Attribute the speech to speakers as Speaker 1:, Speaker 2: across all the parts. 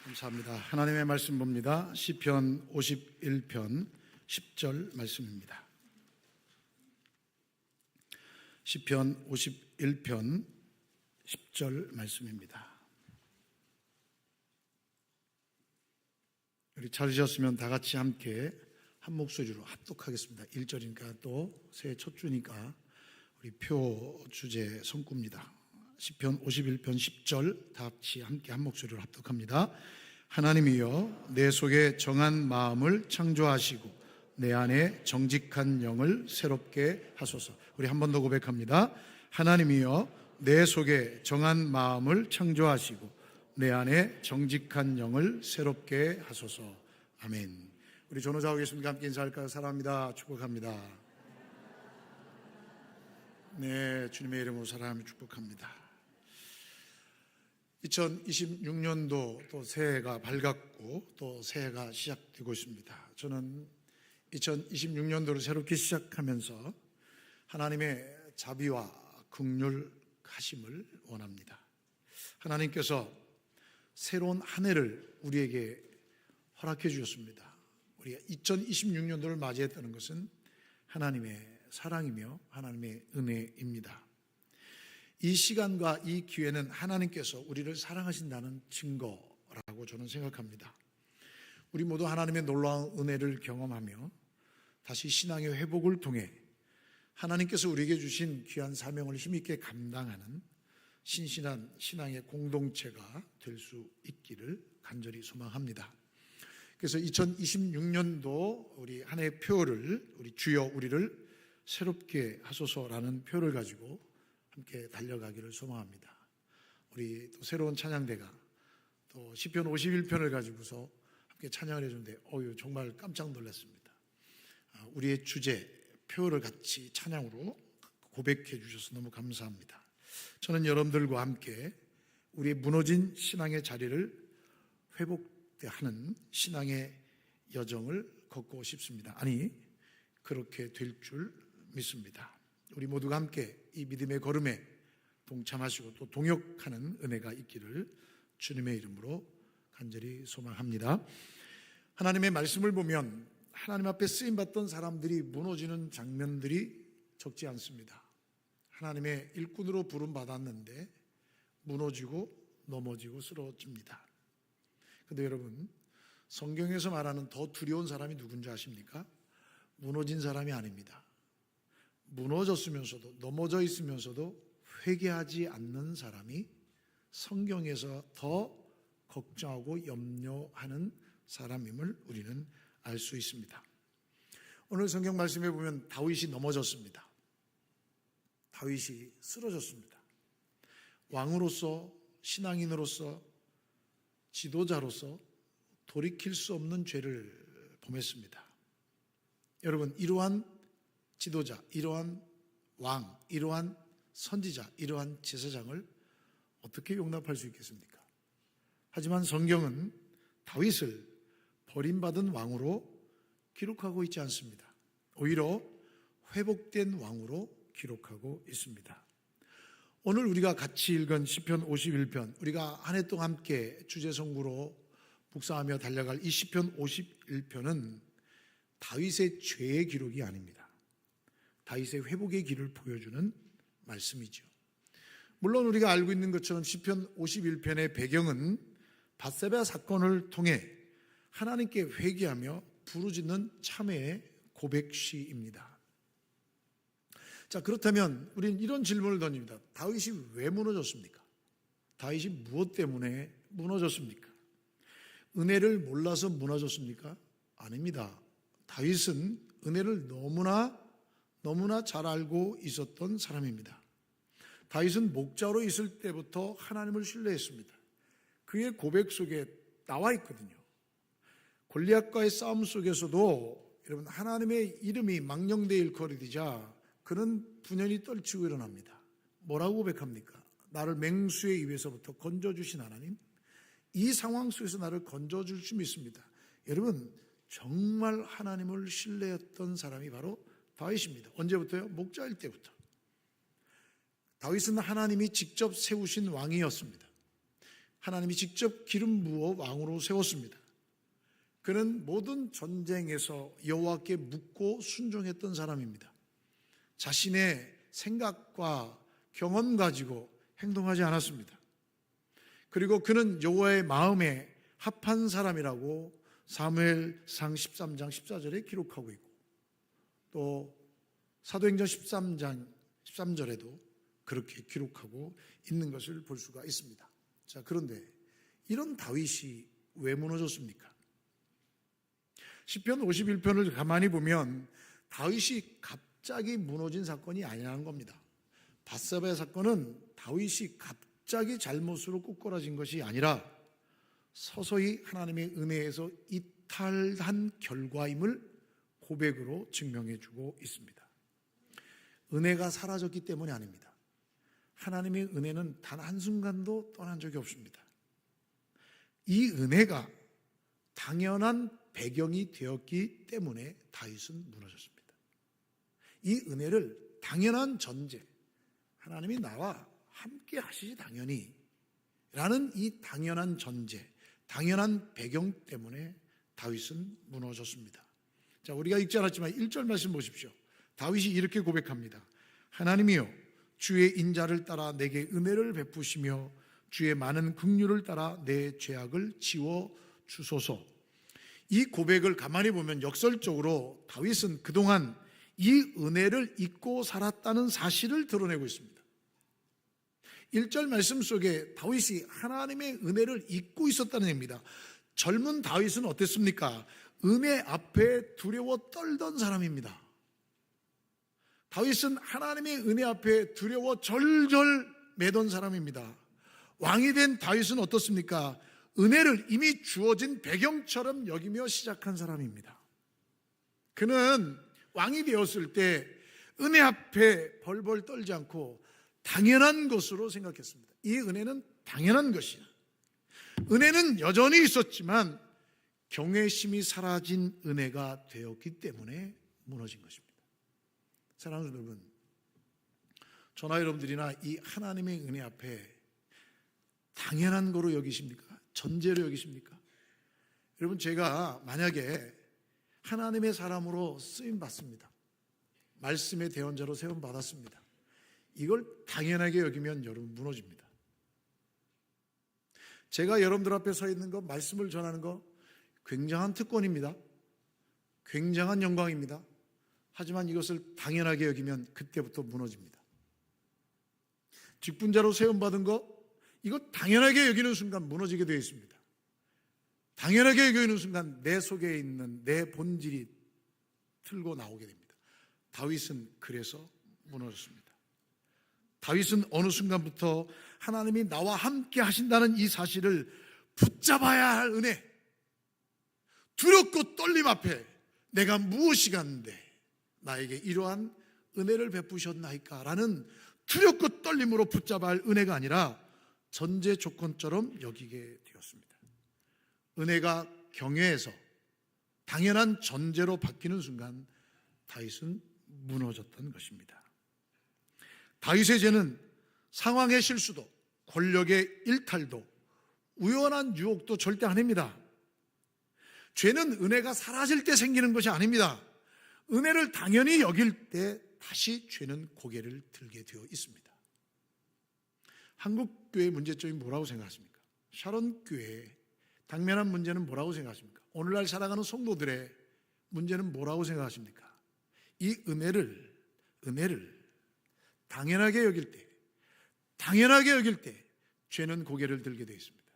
Speaker 1: 감사합니다. 하나님의 말씀 봅니다. 시편 51편 10절 말씀입니다. 시편 51편 10절 말씀입니다. 우리 찾으셨으면 다 같이 함께 한 목소리로 합독하겠습니다. 1절이니까 또 새해 첫 주니까 우리 표 주제 성구입니다. 시편 51편 10절 다 같이 함께 한 목소리로 합독합니다. 하나님이여 내 속에 정한 마음을 창조하시고 내 안에 정직한 영을 새롭게 하소서. 우리 한 번 더 고백합니다. 하나님이여 내 속에 정한 마음을 창조하시고 내 안에 정직한 영을 새롭게 하소서. 아멘. 우리 전호자 오겠습니까? 함께 인사할까요? 사랑합니다. 축복합니다. 네, 주님의 이름으로 사랑하며 축복합니다. 2026년도 또 새해가 밝았고 또 새해가 시작되고 있습니다. 저는 2026년도를 새롭게 시작하면서 하나님의 자비와 긍휼하심을 원합니다. 하나님께서 새로운 한 해를 우리에게 허락해 주셨습니다. 우리가 2026년도를 맞이했다는 것은 하나님의 사랑이며 하나님의 은혜입니다. 이 시간과 이 기회는 하나님께서 우리를 사랑하신다는 증거라고 저는 생각합니다. 우리 모두 하나님의 놀라운 은혜를 경험하며 다시 신앙의 회복을 통해 하나님께서 우리에게 주신 귀한 사명을 힘있게 감당하는 신실한 신앙의 공동체가 될 수 있기를 간절히 소망합니다. 그래서 2026년도 우리 한 해의 표를 우리 주여 우리를 새롭게 하소서라는 표를 가지고 함께 달려가기를 소망합니다. 우리 또 새로운 찬양대가 또 시편 51편을 가지고서 함께 찬양을 해주는데 정말 깜짝 놀랐습니다. 우리의 주제 표를 같이 찬양으로 고백해 주셔서 너무 감사합니다. 저는 여러분들과 함께 우리의 무너진 신앙의 자리를 회복하는 신앙의 여정을 걷고 싶습니다. 아니 그렇게 될 줄 믿습니다. 우리 모두가 함께 이 믿음의 걸음에 동참하시고 또 동역하는 은혜가 있기를 주님의 이름으로 간절히 소망합니다. 하나님의 말씀을 보면 하나님 앞에 쓰임받던 사람들이 무너지는 장면들이 적지 않습니다. 하나님의 일꾼으로 부름받았는데 무너지고 넘어지고 쓰러집니다. 그런데 여러분, 성경에서 말하는 더 두려운 사람이 누군지 아십니까? 무너진 사람이 아닙니다. 무너졌으면서도 넘어져 있으면서도 회개하지 않는 사람이 성경에서 더 걱정하고 염려하는 사람임을 우리는 알 수 있습니다. 오늘 성경 말씀에 보면 다윗이 넘어졌습니다. 다윗이 쓰러졌습니다. 왕으로서 신앙인으로서 지도자로서 돌이킬 수 없는 죄를 범했습니다. 여러분, 이러한 지도자, 이러한 왕, 이러한 선지자, 이러한 제사장을 어떻게 용납할 수 있겠습니까? 하지만 성경은 다윗을 버림받은 왕으로 기록하고 있지 않습니다. 오히려 회복된 왕으로 기록하고 있습니다. 오늘 우리가 같이 읽은 시편 51편, 우리가 한 해 동안 함께 주제 성구로 묵상하며 달려갈 이 시편 51편은 다윗의 죄의 기록이 아닙니다. 다윗의 회복의 길을 보여주는 말씀이죠. 물론 우리가 알고 있는 것처럼 시편 51편의 배경은 밧세바 사건을 통해 하나님께 회개하며 부르짖는 참회의 고백시입니다. 자, 그렇다면 우리는 이런 질문을 던집니다. 다윗이 왜 무너졌습니까? 다윗이 무엇 때문에 무너졌습니까? 은혜를 몰라서 무너졌습니까? 아닙니다. 다윗은 은혜를 너무나 잘 알고 있었던 사람입니다. 다윗은 목자로 있을 때부터 하나님을 신뢰했습니다. 그의 고백 속에 나와 있거든요. 골리앗과의 싸움 속에서도 여러분 하나님의 이름이 망령되이 일컬어지자 그는 분연히 떨치고 일어납니다. 뭐라고 고백합니까? 나를 맹수의 입에서부터 건져주신 하나님, 이 상황 속에서 나를 건져줄 수 믿습니다. 여러분 정말 하나님을 신뢰했던 사람이 바로 다윗입니다. 언제부터요? 목자일 때부터. 다윗은 하나님이 직접 세우신 왕이었습니다. 하나님이 직접 기름 부어 왕으로 세웠습니다. 그는 모든 전쟁에서 여호와께 묻고 순종했던 사람입니다. 자신의 생각과 경험 가지고 행동하지 않았습니다. 그리고 그는 여호와의 마음에 합한 사람이라고 사무엘상 13장 14절에 기록하고 있고, 또 사도행전 13장 13절에도 그렇게 기록하고 있는 것을 볼 수가 있습니다. 자, 그런데 이런 다윗이 왜 무너졌습니까? 시편 51편을 가만히 보면 다윗이 갑자기 무너진 사건이 아니라는 겁니다. 밧세바의 사건은 다윗이 갑자기 잘못으로 ቁ꾸라진 것이 아니라 서서히 하나님의 은혜에서 이탈한 결과임을 고백으로 증명해주고 있습니다. 은혜가 사라졌기 때문이 아닙니다. 하나님의 은혜는 단 한순간도 떠난 적이 없습니다. 이 은혜가 당연한 배경이 되었기 때문에 다윗은 무너졌습니다. 이 은혜를 당연한 전제, 하나님이 나와 함께 하시지 당연히 라는 이 당연한 전제, 당연한 배경 때문에 다윗은 무너졌습니다. 자, 우리가 읽지 않았지만 1절 말씀 보십시오. 다윗이 이렇게 고백합니다. 하나님이여, 주의 인자를 따라 내게 은혜를 베푸시며 주의 많은 긍휼을 따라 내 죄악을 지워 주소서. 이 고백을 가만히 보면 역설적으로 다윗은 그동안 이 은혜를 잊고 살았다는 사실을 드러내고 있습니다. 1절 말씀 속에 다윗이 하나님의 은혜를 잊고 있었다는 얘기입니다. 젊은 다윗은 어땠습니까? 은혜 앞에 두려워 떨던 사람입니다. 다윗은 하나님의 은혜 앞에 두려워 절절 매던 사람입니다. 왕이 된 다윗은 어떻습니까? 은혜를 이미 주어진 배경처럼 여기며 시작한 사람입니다. 그는 왕이 되었을 때 은혜 앞에 벌벌 떨지 않고 당연한 것으로 생각했습니다. 이 은혜는 당연한 것이야. 은혜는 여전히 있었지만 경외심이 사라진 은혜가 되었기 때문에 무너진 것입니다. 사랑하는 여러분, 저나 여러분들이나 이 하나님의 은혜 앞에 당연한 거로 여기십니까? 전제로 여기십니까? 여러분, 제가 만약에 하나님의 사람으로 쓰임 받습니다. 말씀의 대언자로 세움 받았습니다. 이걸 당연하게 여기면 여러분 무너집니다. 제가 여러분들 앞에 서 있는 거, 말씀을 전하는 거 굉장한 특권입니다. 굉장한 영광입니다. 하지만 이것을 당연하게 여기면 그때부터 무너집니다. 직분자로 세움받은 거, 이거 당연하게 여기는 순간 무너지게 되어 있습니다. 당연하게 여기는 순간 내 속에 있는 내 본질이 틀고 나오게 됩니다. 다윗은 그래서 무너졌습니다. 다윗은 어느 순간부터 하나님이 나와 함께 하신다는 이 사실을 붙잡아야 할 은혜, 두렵고 떨림 앞에 내가 무엇이 갔는데 나에게 이러한 은혜를 베푸셨나이까 라는 두렵고 떨림으로 붙잡아야 할 은혜가 아니라 전제 조건처럼 여기게 되었습니다. 은혜가 경외에서 당연한 전제로 바뀌는 순간 다윗은 무너졌던 것입니다. 다윗의 죄는 상황의 실수도, 권력의 일탈도, 우연한 유혹도 절대 아닙니다. 죄는 은혜가 사라질 때 생기는 것이 아닙니다. 은혜를 당연히 여길 때 다시 죄는 고개를 들게 되어 있습니다. 한국교회의 문제점이 뭐라고 생각하십니까? 샤론교회의 당면한 문제는 뭐라고 생각하십니까? 오늘날 살아가는 성도들의 문제는 뭐라고 생각하십니까? 이 은혜를 당연하게 여길 때 죄는 고개를 들게 되어 있습니다.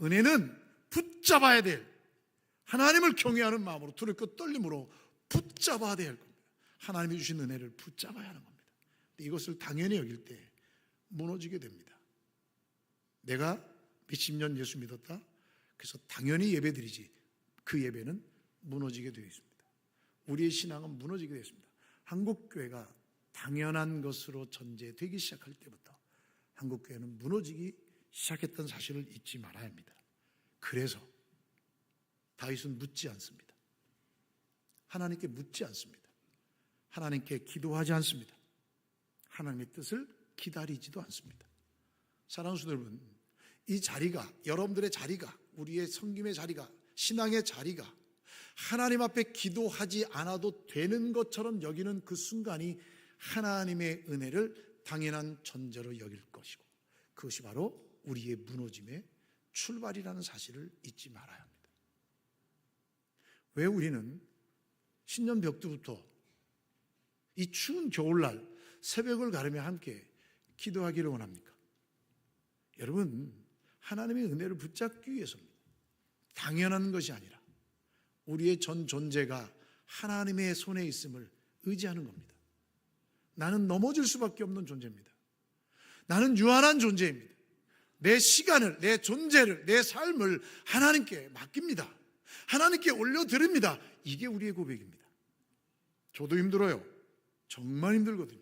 Speaker 1: 은혜는 붙잡아야 될, 하나님을 경외하는 마음으로 두렵고 떨림으로 붙잡아야 될 겁니다. 하나님이 주신 은혜를 붙잡아야 하는 겁니다. 이것을 당연히 여길 때 무너지게 됩니다. 내가 몇십 년 예수 믿었다, 그래서 당연히 예배드리지, 그 예배는 무너지게 되어 있습니다. 우리의 신앙은 무너지게 되어 있습니다. 한국교회가 당연한 것으로 전제되기 시작할 때부터 한국교회는 무너지기 시작했던 사실을 잊지 말아야 합니다. 그래서 다윗은 묻지 않습니다. 하나님께 묻지 않습니다. 하나님께 기도하지 않습니다. 하나님의 뜻을 기다리지도 않습니다. 사랑하는 여러분, 이 자리가, 여러분들의 자리가, 우리의 섬김의 자리가, 신앙의 자리가 하나님 앞에 기도하지 않아도 되는 것처럼 여기는 그 순간이 하나님의 은혜를 당연한 존재로 여길 것이고, 그것이 바로 우리의 무너짐의 출발이라는 사실을 잊지 말아야 합니다. 왜 우리는 신년 벽두부터 이 추운 겨울날 새벽을 가르며 함께 기도하기를 원합니까? 여러분, 하나님의 은혜를 붙잡기 위해서입니다. 당연한 것이 아니라 우리의 전 존재가 하나님의 손에 있음을 의지하는 겁니다. 나는 넘어질 수밖에 없는 존재입니다. 나는 유한한 존재입니다. 내 시간을, 내 존재를, 내 삶을 하나님께 맡깁니다. 하나님께 올려드립니다. 이게 우리의 고백입니다. 저도 힘들어요. 정말 힘들거든요.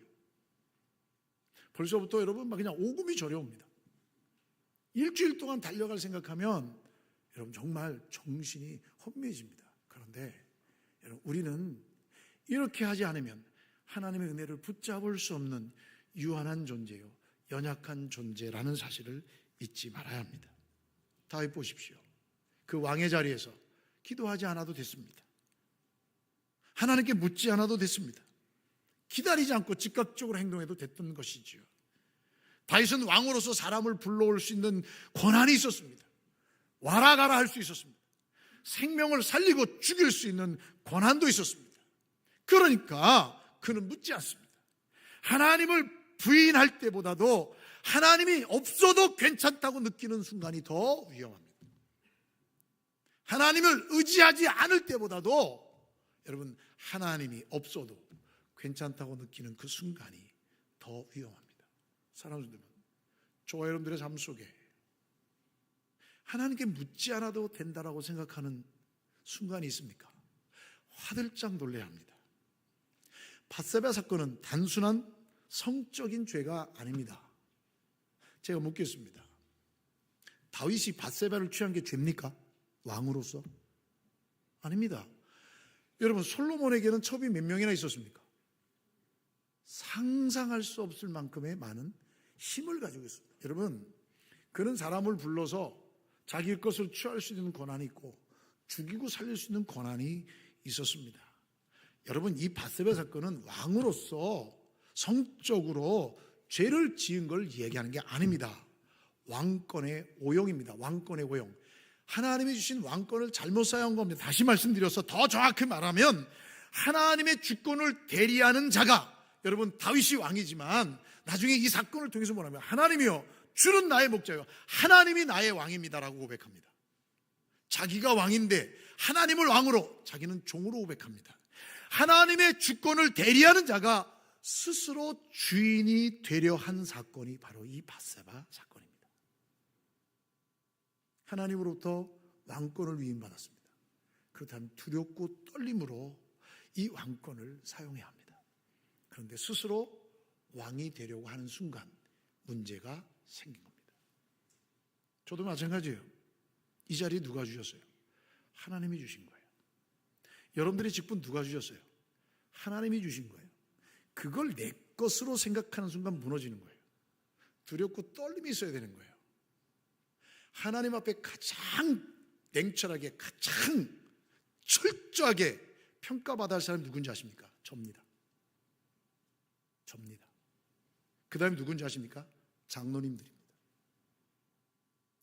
Speaker 1: 벌써부터 여러분 막 그냥 오금이 저려옵니다. 일주일 동안 달려갈 생각하면 여러분 정말 정신이 혼미해집니다. 그런데 여러분, 우리는 이렇게 하지 않으면 하나님의 은혜를 붙잡을 수 없는 유한한 존재요, 연약한 존재라는 사실을 잊지 말아야 합니다. 다윗 보십시오. 그 왕의 자리에서 기도하지 않아도 됐습니다. 하나님께 묻지 않아도 됐습니다. 기다리지 않고 즉각적으로 행동해도 됐던 것이지요. 다윗은 왕으로서 사람을 불러올 수 있는 권한이 있었습니다. 와라 가라 할 수 있었습니다. 생명을 살리고 죽일 수 있는 권한도 있었습니다. 그러니까 그는 묻지 않습니다. 하나님을 부인할 때보다도 하나님이 없어도 괜찮다고 느끼는 순간이 더 위험합니다. 하나님을 의지하지 않을 때보다도 여러분, 하나님이 없어도 괜찮다고 느끼는 그 순간이 더 위험합니다. 사랑하는 분들, 저와 여러분들의 삶 속에 하나님께 묻지 않아도 된다라고 생각하는 순간이 있습니까? 화들짝 놀라야 합니다. 밧세바 사건은 단순한 성적인 죄가 아닙니다. 제가 묻겠습니다. 다윗이 밧세바를 취한 게 죄입니까? 왕으로서? 아닙니다. 여러분, 솔로몬에게는 첩이 몇 명이나 있었습니까? 상상할 수 없을 만큼의 많은 힘을 가지고 있습니다. 여러분, 그는 사람을 불러서 자기 것을 취할 수 있는 권한이 있고 죽이고 살릴 수 있는 권한이 있었습니다. 여러분, 이 밧세바 사건은 왕으로서 성적으로 죄를 지은 걸 얘기하는 게 아닙니다. 왕권의 오용입니다. 왕권의 오용. 하나님이 주신 왕권을 잘못 사용한 겁니다. 다시 말씀드려서 더 정확히 말하면 하나님의 주권을 대리하는 자가, 여러분 다윗이 왕이지만 나중에 이 사건을 통해서 뭐냐면 하나님이요, 주는 나의 목자요, 하나님이 나의 왕입니다라고 고백합니다. 자기가 왕인데 하나님을 왕으로, 자기는 종으로 고백합니다. 하나님의 주권을 대리하는 자가 스스로 주인이 되려 한 사건이 바로 이 밧세바 사건입니다. 하나님으로부터 왕권을 위임받았습니다. 그렇다면 두렵고 떨림으로 이 왕권을 사용해야 합니다. 그런데 스스로 왕이 되려고 하는 순간 문제가 생긴 겁니다. 저도 마찬가지예요. 이 자리 누가 주셨어요? 하나님이 주신 거예요. 여러분들의 직분 누가 주셨어요? 하나님이 주신 거예요. 그걸 내 것으로 생각하는 순간 무너지는 거예요. 두렵고 떨림이 있어야 되는 거예요. 하나님 앞에 가장 냉철하게, 가장 철저하게 평가받아야 할 사람이 누군지 아십니까? 접니다. 접니다. 그 다음에 누군지 아십니까? 장로님들입니다.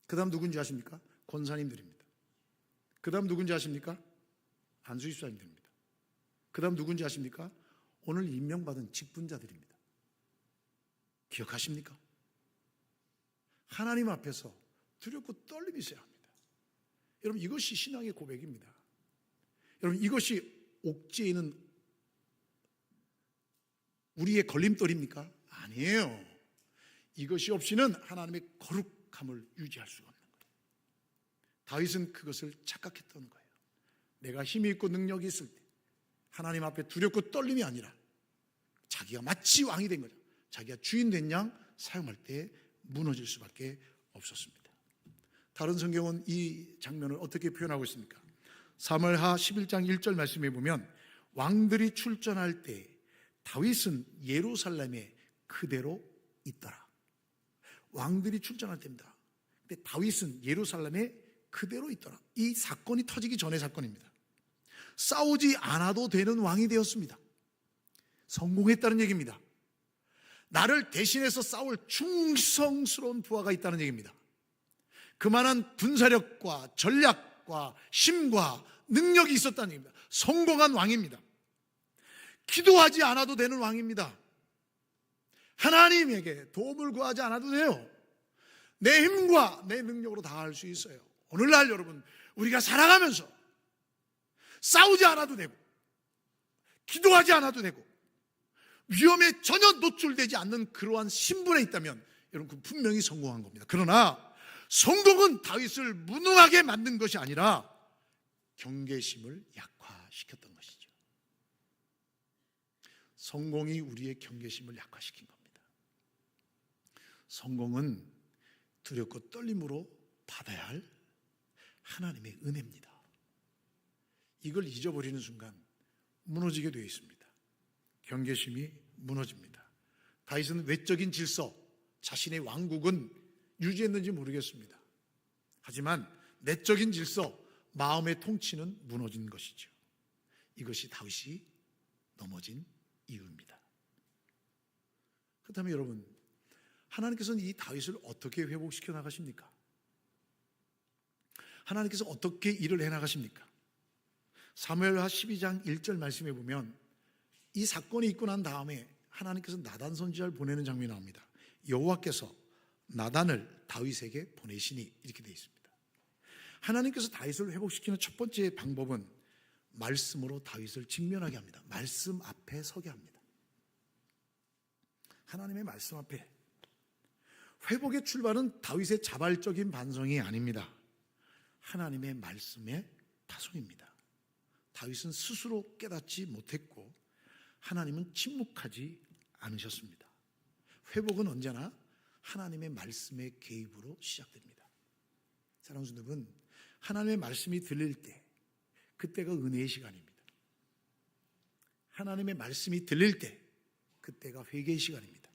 Speaker 1: 그 다음 누군지 아십니까? 권사님들입니다. 그 다음 누군지 아십니까? 안수집사님들입니다. 그 다음 누군지 아십니까? 오늘 임명받은 직분자들입니다. 기억하십니까? 하나님 앞에서 두렵고 떨림이 있어야 합니다. 여러분, 이것이 신앙의 고백입니다. 여러분, 이것이 옥지에 있는 우리의 걸림돌입니까? 아니에요. 이것이 없이는 하나님의 거룩함을 유지할 수가 없는 거예요. 다윗은 그것을 착각했던 거예요. 내가 힘이 있고 능력이 있을 때 하나님 앞에 두렵고 떨림이 아니라 자기가 마치 왕이 된 거죠. 자기가 주인 된 양 사용할 때 무너질 수밖에 없었습니다. 다른 성경은 이 장면을 어떻게 표현하고 있습니까? 사무엘하 11장 1절 말씀에 보면 왕들이 출전할 때 다윗은 예루살렘에 그대로 있더라. 왕들이 출전할 때입니다. 근데 다윗은 예루살렘에 그대로 있더라. 이 사건이 터지기 전의 사건입니다. 싸우지 않아도 되는 왕이 되었습니다. 성공했다는 얘기입니다. 나를 대신해서 싸울 충성스러운 부하가 있다는 얘기입니다. 그만한 군사력과 전략과 힘과 능력이 있었다는 얘기입니다. 성공한 왕입니다. 기도하지 않아도 되는 왕입니다. 하나님에게 도움을 구하지 않아도 돼요. 내 힘과 내 능력으로 다 할 수 있어요. 오늘날 여러분, 우리가 살아가면서 싸우지 않아도 되고 기도하지 않아도 되고 위험에 전혀 노출되지 않는 그러한 신분에 있다면 여러분, 그 분명히 성공한 겁니다. 그러나 성공은 다윗을 무능하게 만든 것이 아니라 경계심을 약화시켰던 것이죠. 성공이 우리의 경계심을 약화시킨 겁니다. 성공은 두렵고 떨림으로 받아야 할 하나님의 은혜입니다. 이걸 잊어버리는 순간 무너지게 되어 있습니다. 경계심이 무너집니다. 다윗은 외적인 질서, 자신의 왕국은 유지했는지 모르겠습니다. 하지만 내적인 질서, 마음의 통치는 무너진 것이죠. 이것이 다윗이 넘어진 이유입니다. 그렇다면 여러분, 하나님께서는 이 다윗을 어떻게 회복시켜 나가십니까? 하나님께서 어떻게 일을 해 나가십니까? 사무엘하 12장 1절 말씀에 보면 이 사건이 있고 난 다음에 하나님께서 나단 선지자를 보내는 장면이 나옵니다. 여호와께서 나단을 다윗에게 보내시니, 이렇게 되어 있습니다. 하나님께서 다윗을 회복시키는 첫 번째 방법은 말씀으로 다윗을 직면하게 합니다. 말씀 앞에 서게 합니다. 하나님의 말씀 앞에. 회복의 출발은 다윗의 자발적인 반성이 아닙니다. 하나님의 말씀의 파송입니다. 다윗은 스스로 깨닫지 못했고 하나님은 침묵하지 않으셨습니다. 회복은 언제나 하나님의 말씀의 개입으로 시작됩니다. 사랑하는 성도 여러분, 하나님의 말씀이 들릴 때 그때가 은혜의 시간입니다. 하나님의 말씀이 들릴 때 그때가 회개의 시간입니다.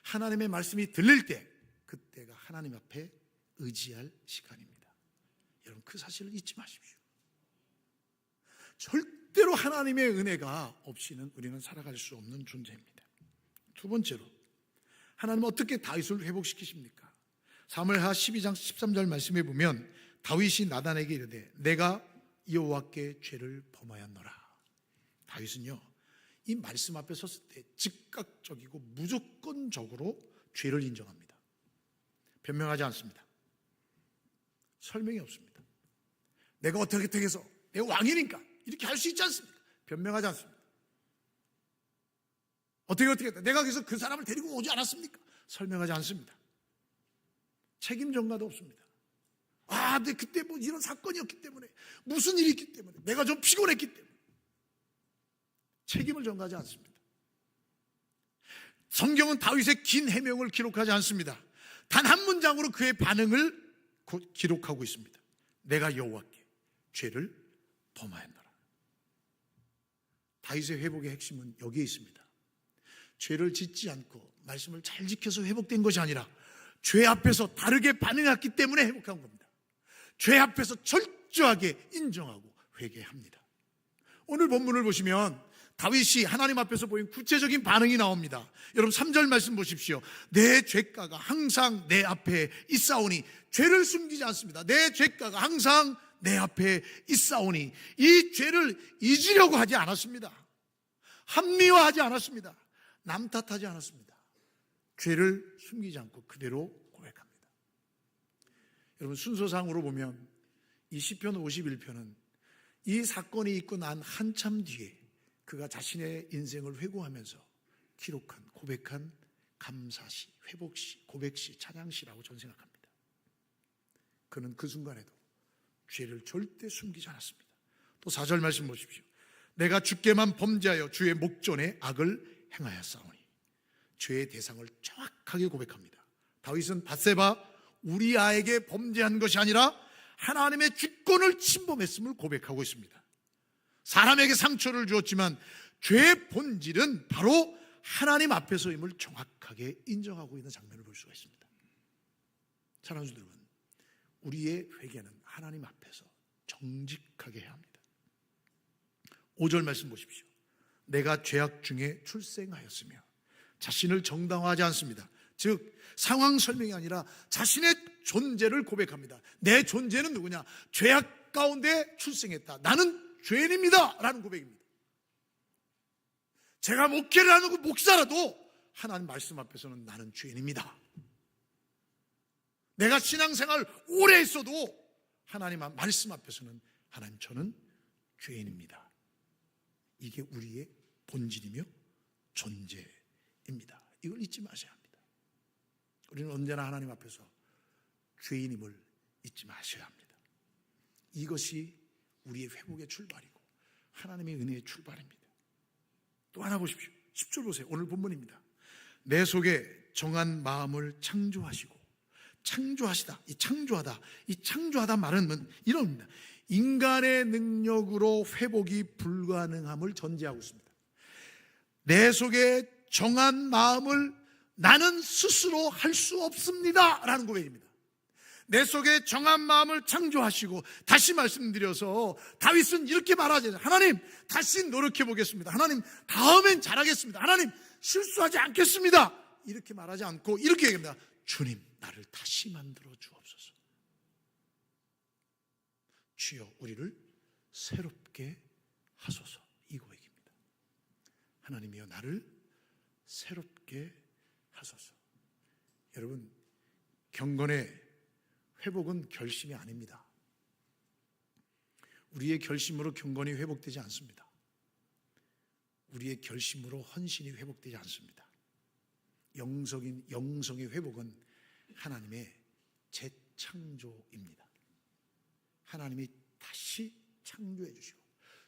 Speaker 1: 하나님의 말씀이 들릴 때 그때가 하나님 앞에 의지할 시간입니다. 여러분, 그 사실을 잊지 마십시오. 절대로 하나님의 은혜가 없이는 우리는 살아갈 수 없는 존재입니다. 두 번째로, 하나님은 어떻게 다윗을 회복시키십니까? 사무엘하 12장 13절 말씀에 보면 다윗이 나단에게 이르되 내가 여호와께 죄를 범하였노라. 다윗은요, 이 말씀 앞에 섰을 때 즉각적이고 무조건적으로 죄를 인정합니다. 변명하지 않습니다. 설명이 없습니다. 내가 어떻게 해서 내가 왕이니까 이렇게 할 수 있지 않습니까? 변명하지 않습니다. 어떻게 내가 그래서 그 사람을 데리고 오지 않았습니까? 설명하지 않습니다. 책임 전가도 없습니다. 근데 그때 뭐 이런 사건이었기 때문에, 무슨 일이 있기 때문에, 내가 좀 피곤했기 때문에 책임을 전가하지 않습니다. 성경은 다윗의 긴 해명을 기록하지 않습니다. 단 한 문장으로 그의 반응을 기록하고 있습니다. 내가 여호와께 죄를 범하였노라. 다윗의 회복의 핵심은 여기에 있습니다. 죄를 짓지 않고 말씀을 잘 지켜서 회복된 것이 아니라 죄 앞에서 다르게 반응했기 때문에 회복한 겁니다. 죄 앞에서 철저하게 인정하고 회개합니다. 오늘 본문을 보시면 다윗이 하나님 앞에서 보인 구체적인 반응이 나옵니다. 여러분 3절 말씀 보십시오. 내 죄가가 항상 내 앞에 있사오니, 죄를 숨기지 않습니다. 내 죄가가 항상 내 앞에 있사오니, 이 죄를 잊으려고 하지 않았습니다. 합리화하지 않았습니다. 남 탓하지 않았습니다. 죄를 숨기지 않고 그대로 고백합니다. 여러분, 순서상으로 보면 이 시편 51편은 이 사건이 있고 난 한참 뒤에 그가 자신의 인생을 회고하면서 기록한, 고백한 감사시, 회복시, 고백시, 찬양시라고 저는 생각합니다. 그는 그 순간에도 죄를 절대 숨기지 않았습니다. 또 4절 말씀 보십시오. 내가 주께만 범죄하여 주의 목전에 악을 행하였사오니, 죄의 대상을 정확하게 고백합니다. 다윗은 밧세바 우리아에게 범죄한 것이 아니라 하나님의 주권을 침범했음을 고백하고 있습니다. 사람에게 상처를 주었지만 죄의 본질은 바로 하나님 앞에서임을 정확하게 인정하고 있는 장면을 볼 수가 있습니다. 사랑하는 여러분, 우리의 회개는 하나님 앞에서 정직하게 해야 합니다. 5절 말씀 보십시오. 내가 죄악 중에 출생하였으며 자신을 정당화하지 않습니다. 즉 상황 설명이 아니라 자신의 존재를 고백합니다. 내 존재는 누구냐? 죄악 가운데 출생했다. 나는 죄인입니다 라는 고백입니다. 제가 목회를 하는 목사라도 하나님 말씀 앞에서는 나는 죄인입니다. 내가 신앙생활 오래 했어도 하나님 말씀 앞에서는 하나님 저는 죄인입니다. 이게 우리의 본질이며 존재입니다. 이걸 잊지 마셔야 합니다. 우리는 언제나 하나님 앞에서 죄인임을 잊지 마셔야 합니다. 이것이 우리의 회복의 출발이고 하나님의 은혜의 출발입니다. 또 하나 보십시오. 10절 보세요. 오늘 본문입니다. 내 속에 정한 마음을 창조하시고 창조하시다. 이 창조하다. 이 창조하다 말은 이런 겁니다. 인간의 능력으로 회복이 불가능함을 전제하고 있습니다. 내 속에 정한 마음을 나는 스스로 할 수 없습니다 라는 고백입니다. 내 속에 정한 마음을 창조하시고, 다시 말씀드려서 다윗은 이렇게 말하잖아요. 하나님 다시 노력해 보겠습니다. 하나님 다음엔 잘하겠습니다. 하나님 실수하지 않겠습니다. 이렇게 말하지 않고 이렇게 얘기합니다. 주님 나를 다시 만들어 주옵소서. 주여 우리를 새롭게 하소서. 이 고백입니다. 하나님이여 나를 새롭게 하소서. 여러분, 경건의 회복은 결심이 아닙니다. 우리의 결심으로 경건이 회복되지 않습니다. 우리의 결심으로 헌신이 회복되지 않습니다. 영성의 회복은 하나님의 재창조입니다. 하나님이 다시 창조해 주시고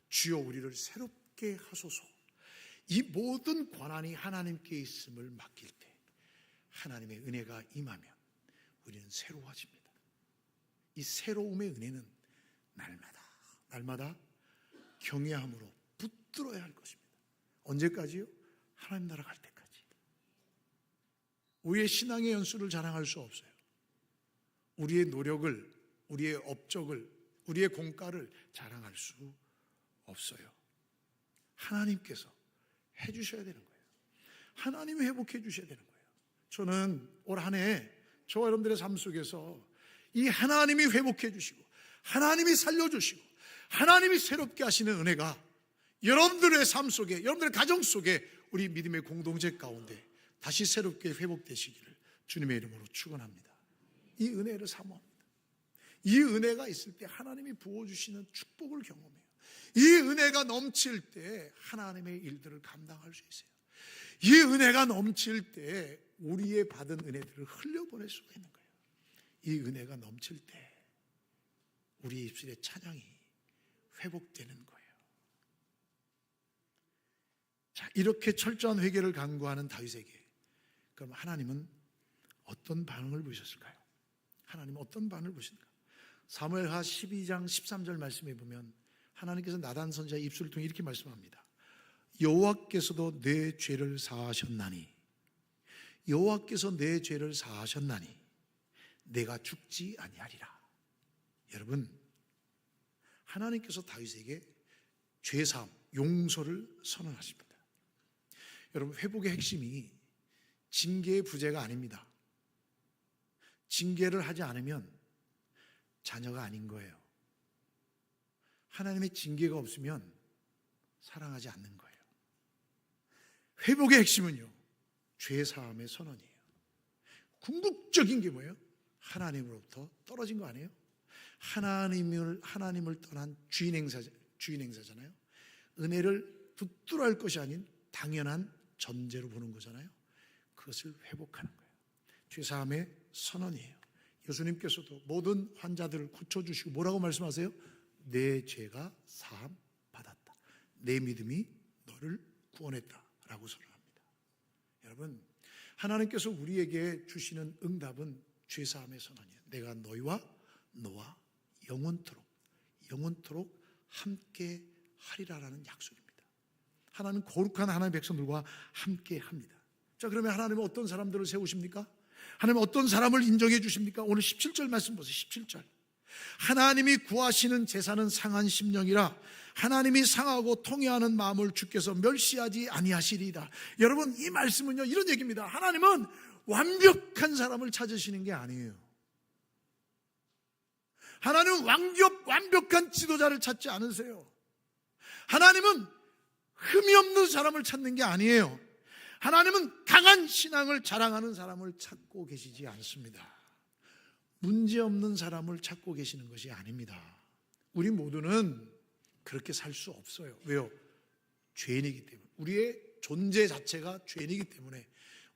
Speaker 1: 주여 우리를 새롭게 하소서. 이 모든 권한이 하나님께 있음을 맡길 때 하나님의 은혜가 임하면 우리는 새로워집니다. 이 새로움의 은혜는 날마다 경외함으로 붙들어야 할 것입니다. 언제까지요? 하나님 나라 갈 때까지. 우리의 신앙의 연수를 자랑할 수 없어요. 우리의 노력을, 우리의 업적을, 우리의 공과를 자랑할 수 없어요. 하나님께서 해주셔야 되는 거예요. 하나님이 회복해 주셔야 되는 거예요. 저는 올 한 해 저와 여러분들의 삶 속에서 이 하나님이 회복해 주시고 하나님이 살려주시고 하나님이 새롭게 하시는 은혜가 여러분들의 삶 속에, 여러분들의 가정 속에, 우리 믿음의 공동체 가운데 다시 새롭게 회복되시기를 주님의 이름으로 축원합니다. 이 은혜를 사모합니다. 이 은혜가 있을 때 하나님이 부어주시는 축복을 경험해요. 이 은혜가 넘칠 때 하나님의 일들을 감당할 수 있어요. 이 은혜가 넘칠 때 우리의 받은 은혜들을 흘려보낼 수가 있는 거예요. 이 은혜가 넘칠 때 우리의 입술의 찬양이 회복되는 거예요. 자, 이렇게 철저한 회개를 간구하는 다윗에게 그럼 하나님은 어떤 반응을 보이셨을까요? 하나님은 어떤 반응을 보셨을까요? 사무엘하 12장 13절 말씀에 보면 하나님께서 나단 선지자의 입술을 통해 이렇게 말씀합니다. 여호와께서도 내 죄를 사하셨나니, 여호와께서 내 죄를 사하셨나니 내가 죽지 아니하리라. 여러분, 하나님께서 다윗에게 죄사함, 용서를 선언하십니다. 여러분, 회복의 핵심이 징계의 부재가 아닙니다. 징계를 하지 않으면 자녀가 아닌 거예요. 하나님의 징계가 없으면 사랑하지 않는 거예요. 회복의 핵심은요, 죄사함의 선언이에요. 궁극적인 게 뭐예요? 하나님으로부터 떨어진 거 아니에요? 하나님을 떠난 주인행사잖아요. 은혜를 붙들어 할 것이 아닌 당연한 전제로 보는 거잖아요. 그것을 회복하는 거예요. 죄사함의 선언이에요. 예수님께서도 모든 환자들을 고쳐주시고 뭐라고 말씀하세요? 내 죄가 사함 받았다. 내 믿음이 너를 구원했다 라고 선언합니다. 여러분, 하나님께서 우리에게 주시는 응답은 죄사함의 선언이에요. 내가 너와 영원토록 함께 하리라라는 약속입니다. 하나님은 거룩한 하나님의 백성들과 함께 합니다. 자, 그러면 하나님은 어떤 사람들을 세우십니까? 하나님 어떤 사람을 인정해 주십니까? 오늘 17절 말씀 보세요. 17절. 하나님이 구하시는 제사는 상한 심령이라 하나님이 상하고 통회하는 마음을 주께서 멸시하지 아니하시리이다. 여러분, 이 말씀은요, 이런 얘기입니다. 하나님은 완벽한 사람을 찾으시는 게 아니에요. 하나님은 완벽한 지도자를 찾지 않으세요. 하나님은 흠이 없는 사람을 찾는 게 아니에요. 하나님은 강한 신앙을 자랑하는 사람을 찾고 계시지 않습니다. 문제없는 사람을 찾고 계시는 것이 아닙니다. 우리 모두는 그렇게 살 수 없어요. 왜요? 죄인이기 때문에. 우리의 존재 자체가 죄인이기 때문에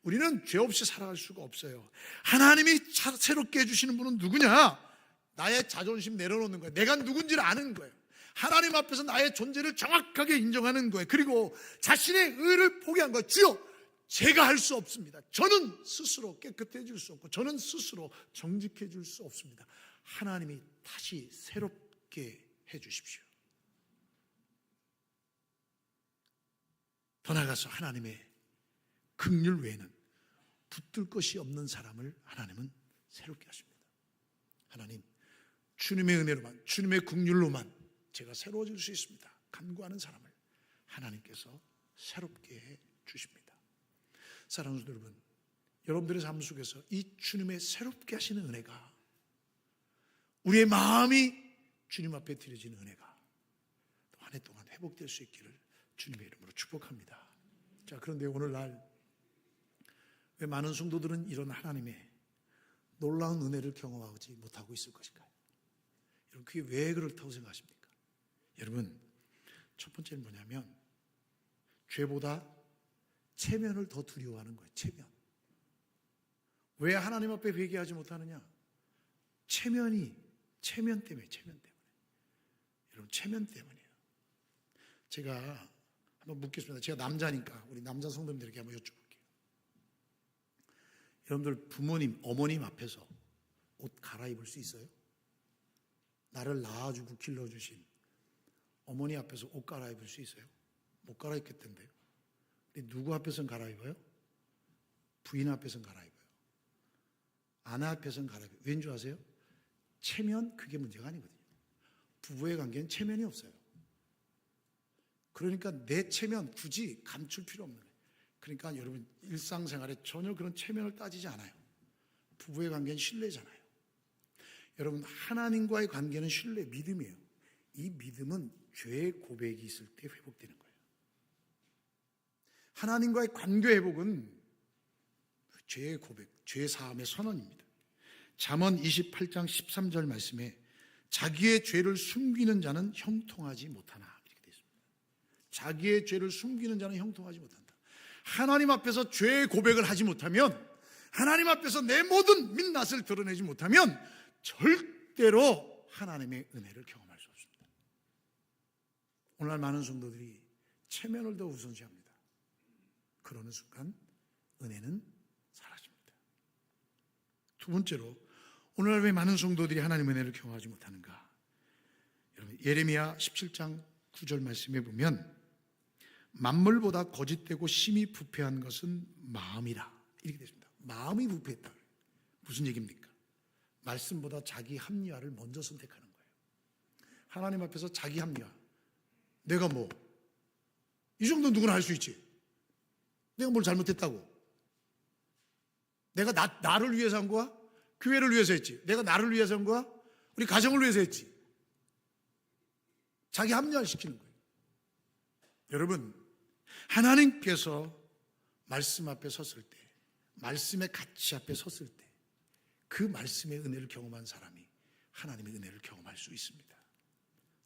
Speaker 1: 우리는 죄 없이 살아갈 수가 없어요. 하나님이 새롭게 해주시는 분은 누구냐? 나의 자존심 내려놓는 거예요. 내가 누군지를 아는 거예요. 하나님 앞에서 나의 존재를 정확하게 인정하는 거예요. 그리고 자신의 의를 포기한 거예요. 주여, 제가 할 수 없습니다. 저는 스스로 깨끗해질 수 없고 저는 스스로 정직해질 수 없습니다. 하나님이 다시 새롭게 해주십시오. 더 나아가서 하나님의 긍휼 외에는 붙들 것이 없는 사람을 하나님은 새롭게 하십니다. 하나님, 주님의 은혜로만, 주님의 긍휼로만 제가 새로워질 수 있습니다. 간구하는 사람을 하나님께서 새롭게 해 주십니다. 사랑하는 성도 여러분, 여러분들의 삶 속에서 이 주님의 새롭게 하시는 은혜가, 우리의 마음이 주님 앞에 드려지는 은혜가 또 한 해 동안 회복될 수 있기를 주님의 이름으로 축복합니다. 자, 그런데 오늘날 왜 많은 성도들은 이런 하나님의 놀라운 은혜를 경험하지 못하고 있을 것인가요? 여러분, 그게 왜 그렇다고 생각하십니까? 여러분, 첫 번째는 뭐냐면 죄보다 체면을 더 두려워하는 거예요. 왜 하나님 앞에 회개하지 못하느냐? 체면 때문에. 여러분, 체면 때문이에요. 제가 한번 묻겠습니다. 제가 남자니까 우리 남자 성도님들에게 한번 여쭤볼게요. 여러분들 부모님, 어머님 앞에서 옷 갈아입을 수 있어요? 나를 낳아주고 길러주신 어머니 앞에서 옷 갈아입을 수 있어요? 못 갈아입겠던데요. 근데 누구 앞에서는 갈아입어요? 부인 앞에서는 갈아입어요. 아내 앞에서는 갈아입어요. 왠 줄 아세요? 체면, 그게 문제가 아니거든요. 부부의 관계는 체면이 없어요. 그러니까 내 체면 굳이 감출 필요 없는 거예요. 그러니까 여러분, 일상생활에 전혀 그런 체면을 따지지 않아요. 부부의 관계는 신뢰잖아요. 여러분, 하나님과의 관계는 신뢰, 믿음이에요. 이 믿음은 죄의 고백이 있을 때 회복되는 거예요. 하나님과의 관계 회복은 죄의 고백, 죄 사함의 선언입니다. 잠언 28장 13절 말씀에 자기의 죄를 숨기는 자는 형통하지 못하나, 이렇게 되어 있습니다. 자기의 죄를 숨기는 자는 형통하지 못한다. 하나님 앞에서 죄의 고백을 하지 못하면, 하나님 앞에서 내 모든 민낯을 드러내지 못하면 절대로 하나님의 은혜를 경험할 수 없습니다. 오늘날 많은 성도들이 체면을 더 우선시합니다. 그러는 순간 은혜는 사라집니다. 두 번째로, 오늘날 왜 많은 성도들이 하나님의 은혜를 경험하지 못하는가? 여러분, 예레미야 17장 9절 말씀에 보면 만물보다 거짓되고 심히 부패한 것은 마음이라, 이렇게 되어 있습니다. 마음이 부패했다. 무슨 얘기입니까? 말씀보다 자기 합리화를 먼저 선택하는 거예요. 하나님 앞에서 자기 합리화. 내가 이 정도 누구나 할 수 있지. 내가 뭘 잘못했다고. 내가 나를 위해서 한 거야? 교회를 위해서 했지. 내가 나를 위해서 한 거야? 우리 가정을 위해서 했지. 자기 합리화를 시키는 거예요. 여러분, 하나님께서 말씀 앞에 섰을 때, 말씀의 가치 앞에 섰을 때, 그 말씀의 은혜를 경험한 사람이 하나님의 은혜를 경험할 수 있습니다.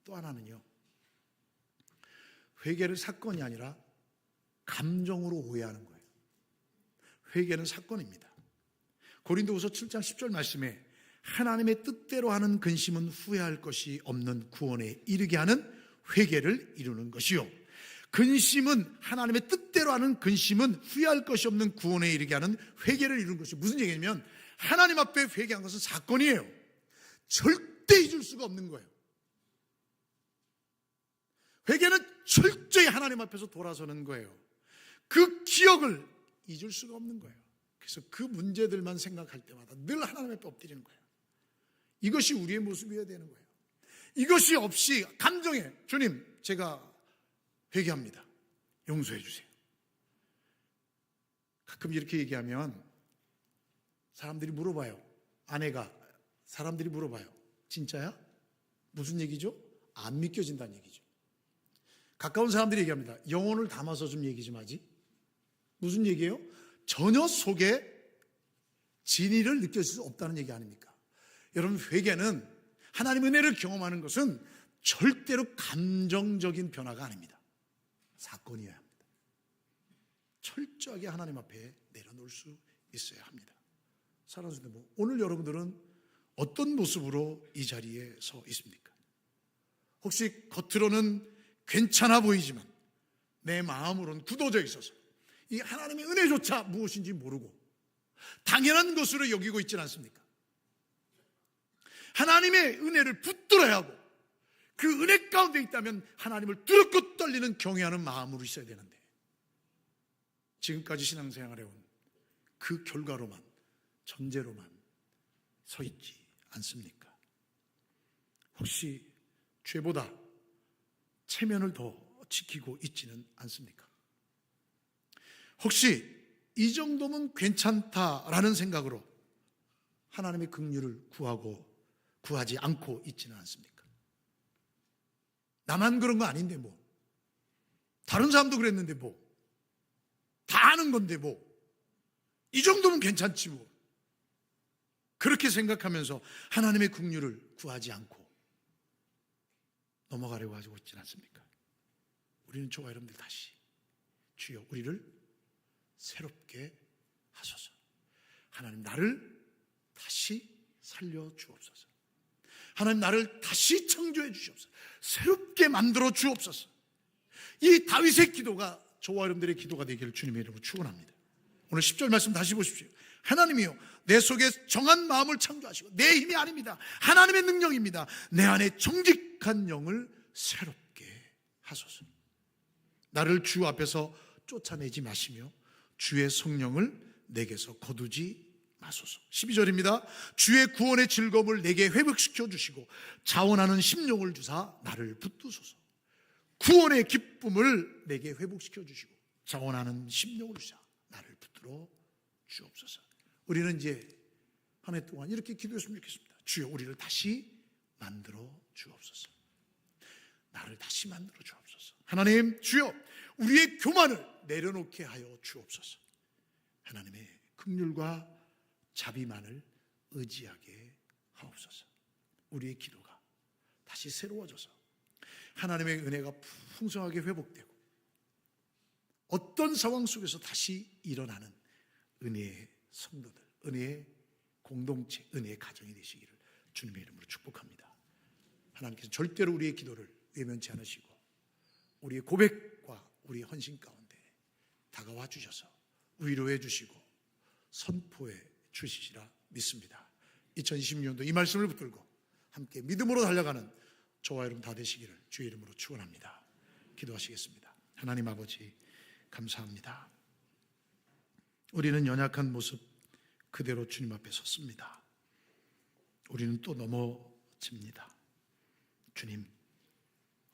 Speaker 1: 또 하나는요, 회개를 사건이 아니라 감정으로 오해하는 거예요. 회개는 사건입니다. 고린도후서 7장 10절 말씀에 하나님의 뜻대로 하는 근심은 후회할 것이 없는 구원에 이르게 하는 회개를 이루는 것이요, 근심은, 하나님의 뜻대로 하는 근심은 후회할 것이 없는 구원에 이르게 하는 회개를 이루는 것이 무슨 얘기냐면, 하나님 앞에 회개한 것은 사건이에요. 절대 잊을 수가 없는 거예요. 회개는 철저히 하나님 앞에서 돌아서는 거예요. 그 기억을 잊을 수가 없는 거예요. 그래서 그 문제들만 생각할 때마다 늘 하나님 앞에 엎드리는 거예요. 이것이 우리의 모습이어야 되는 거예요. 이것이 없이 감정에 주님 제가 회개합니다. 용서해 주세요. 가끔 이렇게 얘기하면 사람들이 물어봐요. 아내가 사람들이 물어봐요. 진짜야? 무슨 얘기죠? 안 믿겨진다는 얘기죠. 가까운 사람들이 얘기합니다. 영혼을 담아서 좀 얘기 좀 하지. 무슨 얘기예요? 전혀 속에 진리를 느낄 수 없다는 얘기 아닙니까? 여러분, 회개는 하나님의 은혜를 경험하는 것은 절대로 감정적인 변화가 아닙니다. 사건이어야 합니다. 철저하게 하나님 앞에 내려놓을 수 있어야 합니다. 사랑하는 성도, 오늘 여러분들은 어떤 모습으로 이 자리에 서 있습니까? 혹시 겉으로는 괜찮아 보이지만 내 마음으로는 굳어져 있어서 이 하나님의 은혜조차 무엇인지 모르고 당연한 것으로 여기고 있지는 않습니까? 하나님의 은혜를 붙들어야 하고 그 은혜 가운데 있다면 하나님을 두렵고 떨리는 경외하는 마음으로 있어야 되는데 지금까지 신앙생활해 온 그 결과로만, 전제로만 서 있지 않습니까? 혹시 죄보다 체면을 더 지키고 있지는 않습니까? 혹시 이 정도면 괜찮다라는 생각으로 하나님의 긍휼을 구하지 않고 있지는 않습니까? 나만 그런 거 아닌데 뭐, 다른 사람도 그랬는데 뭐, 다 아는 건데 뭐, 이 정도면 괜찮지 뭐, 그렇게 생각하면서 하나님의 긍휼을 구하지 않고 넘어가려고 하고 있지는 않습니까? 우리는 저와 여러분들 다시 주여 우리를 새롭게 하소서. 하나님 나를 다시 살려 주옵소서. 하나님 나를 다시 창조해 주시옵소서. 새롭게 만들어 주옵소서. 이 다윗의 기도가 저와 여러분들의 기도가 되기를 주님의 이름으로 축원합니다. 오늘 10절 말씀 다시 보십시오. 하나님이요 내 속에 정한 마음을 창조하시고 내 힘이 아닙니다. 하나님의 능력입니다. 내 안에 정직한 영을 새롭게 하소서. 나를 주 앞에서 쫓아내지 마시며 주의 성령을 내게서 거두지 마소서. 12절입니다. 주의 구원의 즐거움을 내게 회복시켜 주시고 자원하는 심령을 주사 나를 붙드소서. 구원의 기쁨을 내게 회복시켜 주시고 자원하는 심령을 주사 나를 붙들어 주옵소서. 우리는 이제 한 해 동안 이렇게 기도했으면 좋겠습니다. 주여 우리를 다시 만들어 주옵소서. 나를 다시 만들어 주옵소서. 하나님 주여 우리의 교만을 내려놓게 하여 주옵소서. 하나님의 긍휼과 자비만을 의지하게 하옵소서. 우리의 기도가 다시 새로워져서 하나님의 은혜가 풍성하게 회복되고 어떤 상황 속에서 다시 일어나는 은혜의 성도들, 은혜의 공동체, 은혜의 가정이 되시기를 주님의 이름으로 축복합니다. 하나님께서 절대로 우리의 기도를 외면치 않으시고 우리의 고백과 우리의 헌신 가운데 다가와 주셔서 위로해 주시고 선포해 주시리라 믿습니다. 2026년도 이 말씀을 붙들고 함께 믿음으로 달려가는 저와 여러분 다 되시기를 주의 이름으로 축원합니다. 기도하시겠습니다. 하나님 아버지 감사합니다. 우리는 연약한 모습 그대로 주님 앞에 섰습니다. 우리는 또 넘어집니다. 주님,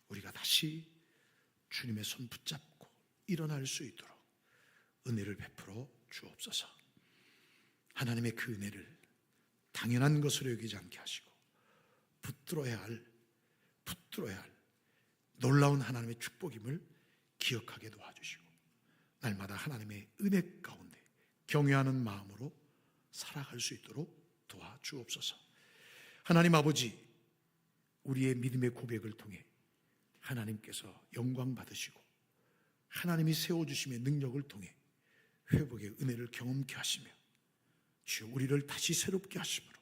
Speaker 1: 우리가 다시 주님의 손 붙잡고 일어날 수 있도록 은혜를 베풀어 주옵소서. 하나님의 그 은혜를 당연한 것으로 여기지 않게 하시고 붙들어야 할 놀라운 하나님의 축복임을 기억하게 도와주시고 날마다 하나님의 은혜 가운데 경외하는 마음으로 살아갈 수 있도록 도와주옵소서. 하나님 아버지, 우리의 믿음의 고백을 통해 하나님께서 영광 받으시고 하나님이 세워주심의 능력을 통해 회복의 은혜를 경험케 하시며 주여 우리를 다시 새롭게 하심으로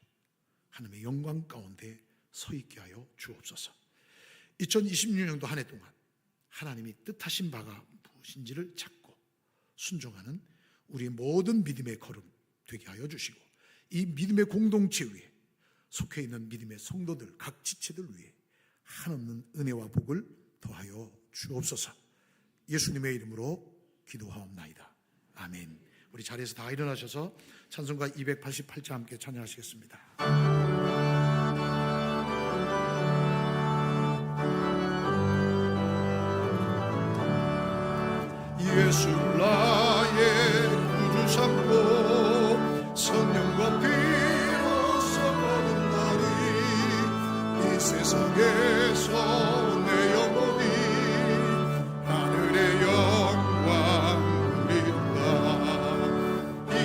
Speaker 1: 하나님의 영광 가운데 서 있게 하여 주옵소서. 2026년도 한 해 동안 하나님이 뜻하신 바가 무엇인지를 찾고 순종하는 우리의 모든 믿음의 걸음 되게 하여 주시고 이 믿음의 공동체 위에 속해 있는 믿음의 성도들 각 지체들 위에 한없는 은혜와 복을 더하여 주옵소서. 예수님의 이름으로 기도하옵나이다. 아멘. 우리 자리에서 다 일어나셔서 찬송가 288장 함께 찬양하시겠습니다. 예수 나의 구주 삼고 성령과 피로써 거는 날이 이 세상에서 내 영혼이 하늘의 영광 누린다.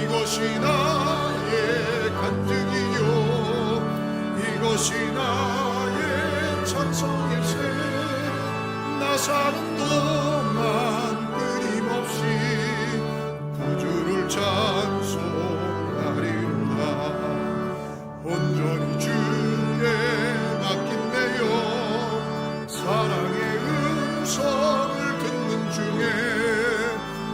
Speaker 1: 이것이 나의 간증이요 이것이 나의 찬송일세. 나 사는 동안 구주를 찬송하리로다. 온전히 주께 맡긴 내 영 사랑의 음성을 듣는 중에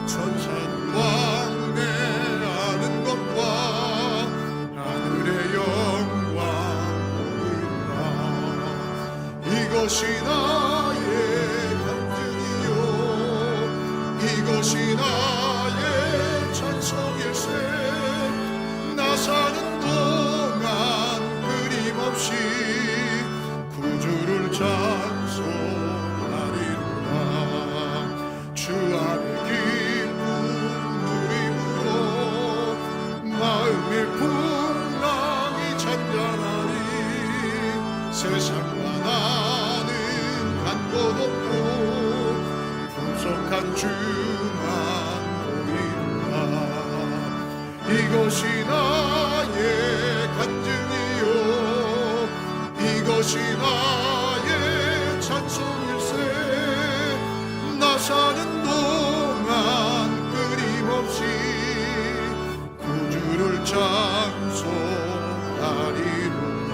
Speaker 1: 천천 왕래하는 것과 하늘의 영광 보인다. 이것이 나의 간증이요 이것이 나의 찬송일세. 나 사는 동안 끊임없이 구주를 찬송하리로다. 주 안에 기쁨 누림으로 마음의 풍랑이 잔잔하니 세상과 나는 간 곳 없고 풍성한 주만 이것이 나의 간증이요 이것이 나의 찬송일세. 나 사는 동안 끊임없이 구주를 찬송하리로다.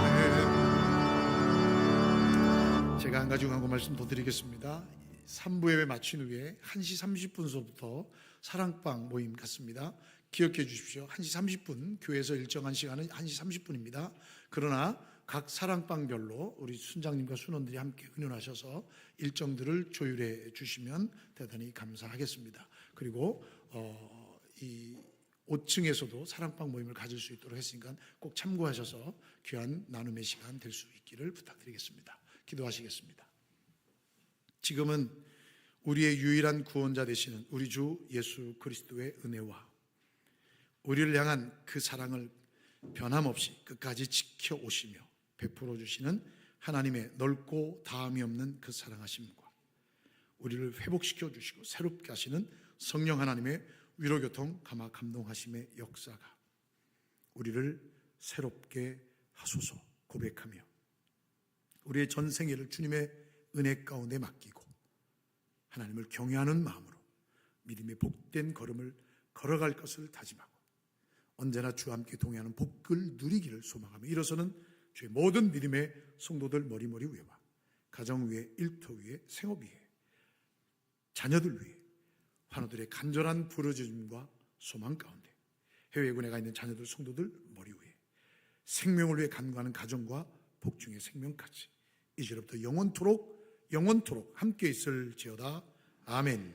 Speaker 1: 아멘. 제가 한 가지 광고 말씀 더 드리겠습니다. 3부 예배 마친 후에 1시 30분서부터 사랑방 모임 갖습니다. 기억해 주십시오. 1시 30분 교회에서 일정한 시간은 1시 30분입니다. 그러나 각 사랑방별로 우리 순장님과 순원들이 함께 의논하셔서 일정들을 조율해 주시면 대단히 감사하겠습니다. 그리고 이 5층에서도 사랑방 모임을 가질 수 있도록 했으니까 꼭 참고하셔서 귀한 나눔의 시간 될 수 있기를 부탁드리겠습니다. 기도하시겠습니다. 지금은 우리의 유일한 구원자 되시는 우리 주 예수 그리스도의 은혜와 우리를 향한 그 사랑을 변함없이 끝까지 지켜오시며 베풀어 주시는 하나님의 넓고 다함이 없는 그 사랑하심과 우리를 회복시켜 주시고 새롭게 하시는 성령 하나님의 위로교통 감화 감동하심의 역사가 우리를 새롭게 하소서 고백하며 우리의 전생애를 주님의 은혜 가운데 맡기고 하나님을 경외하는 마음으로 믿음의 복된 걸음을 걸어갈 것을 다짐하고 언제나 주와 함께 동행하는 복을 누리기를 소망하며 일어서는 주의 모든 믿음의 성도들 머리머리 위에와 가정 위에 일터 위에 생업 위에 자녀들 위에 환우들의 간절한 부르짖음과 소망 가운데 해외군에 가 있는 자녀들 성도들 머리 위에 생명을 위해 간구하는 가정과 복중의 생명까지 이제부터 영원토록 함께 있을지어다. 아멘.